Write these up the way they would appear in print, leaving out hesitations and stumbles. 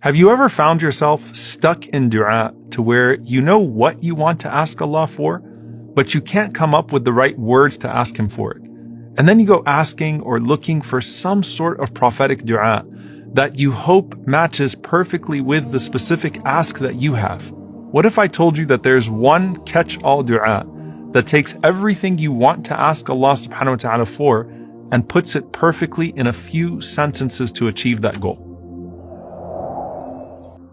Have you ever found yourself stuck in du'a to where you know what you want to ask Allah for, but you can't come up with the right words to ask Him for it? And then you go asking or looking for some sort of prophetic du'a that you hope matches perfectly with the specific ask that you have. What if I told you that there's one catch-all du'a that takes everything you want to ask Allah subhanahu wa ta'ala for and puts it perfectly in a few sentences to achieve that goal?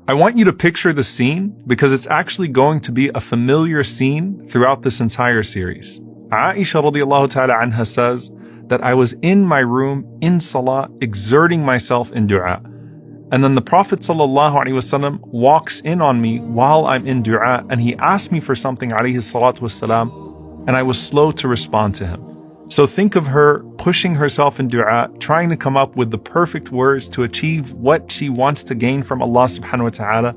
I want you to picture the scene because it's actually going to be a familiar scene throughout this entire series. Aisha radiallahu ta'ala anha says that I was in my room in salah exerting myself in du'a. And then the Prophet sallallahu alaihi wasallam walks in on me while I'm in du'a and he asked me for something alayhi salatu wasalam, and I was slow to respond to him. So think of her pushing herself in du'a, trying to come up with the perfect words to achieve what she wants to gain from Allah subhanahu wa ta'ala.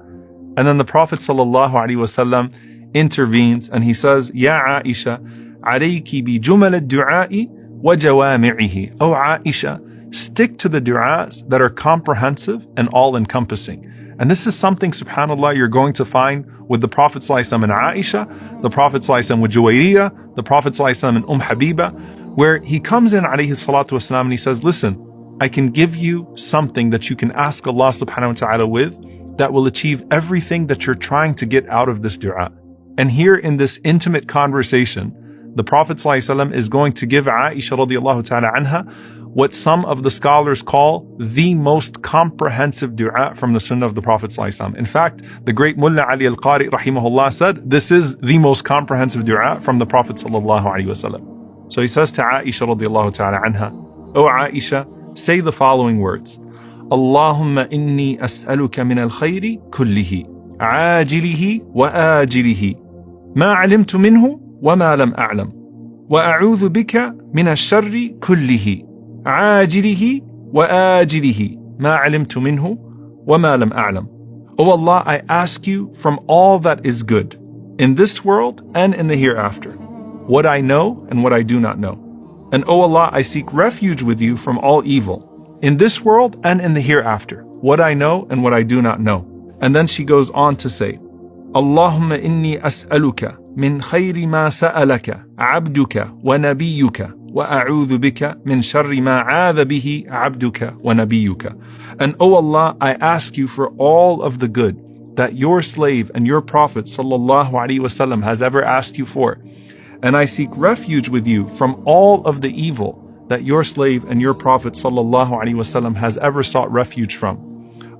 And then the Prophet sallallahu alaihi wasallam intervenes and he says, Ya Aisha, alayki bi jumal ad-du'a'i wa jawami'ihi. Oh Aisha, stick to the du'as that are comprehensive and all-encompassing. And this is something, subhanAllah, you're going to find with the Prophet ﷺ and Aisha, the Prophet ﷺ with Juwayriyah, the Prophet ﷺ and Habiba, where he comes in alayhi salatu wasalam and he says, listen, I can give you something that you can ask Allah subhanahu wa ta'ala with that will achieve everything that you're trying to get out of this du'a. And here in this intimate conversation, the Prophet ﷺ is going to give Aisha radiallahu ta'ala anha what some of the scholars call the most comprehensive du'a from the sunnah of the Prophet ﷺ. In fact, the great Mullah Ali al-Qari rahimahullah said, this is the most comprehensive du'a from the Prophet ﷺ. So he says to Aisha radiallahu ta'ala anha, O Aisha, say the following words. Allahumma inni as'aluka min al-khayri kullihi, ajilihi wa ajilihi, ma alimtu minhu wa ma lam a'lam, wa a'udhu bika min al-sharri kullihi, ajilihi wa ajilihi, ma alimtu minhu wa ma lam a'lam. O Allah, I ask you from all that is good, in this world and in the hereafter, what I know and what I do not know. And O Allah, I seek refuge with you from all evil, in this world and in the hereafter, what I know and what I do not know. And then she goes on to say, Allahumma inni as'aluka min khayri ma sa'alaka abduka wa nabiyyuka wa a'udhu bika min sharri ma 'adha bihi abduka wa nabiyyuka. And O Allah, I ask you for all of the good that your slave and your Prophet sallallahu alaihi wasallam has ever asked you for. And I seek refuge with you from all of the evil that your slave and your Prophet sallallahu alaihi wasallam has ever sought refuge from.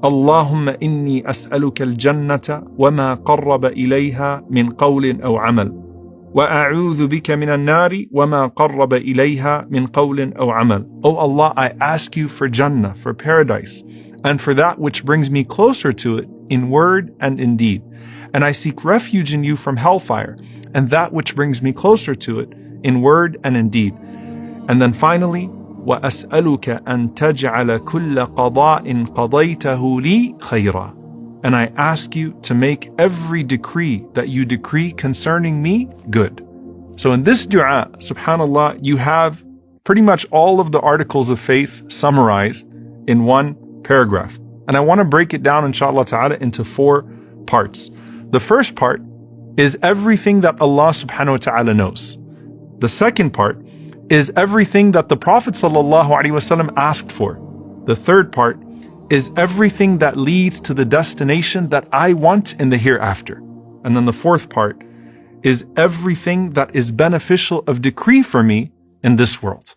Allahumma inni as'aluka al-jannata wa ma qarraba ilayha min qawlin aw amal. Wa a'udhu bika min al-nari wa ma qarraba ilayha min qawlin aw amal. O Allah, I ask you for Jannah, for paradise, and for that which brings me closer to it in word and in deed. And I seek refuge in you from hellfire, and that which brings me closer to it in word and in deed. And then finally, وَأَسْأَلُكَ أَن تَجْعَلَ كُلَّ قَضَاءٍ قَضَيْتَهُ لِي خَيْرًا. And I ask you to make every decree that you decree concerning me good. So in this du'a, subhanAllah, you have pretty much all of the articles of faith summarized in one paragraph. And I want to break it down, inshallah ta'ala, into 4 parts. The first part is everything that Allah subhanahu wa ta'ala knows. The second part is everything that the Prophet sallallahu alaihi wasallam asked for. The third part is everything that leads to the destination that I want in the hereafter. And then the fourth part is everything that is beneficial of decree for me in this world.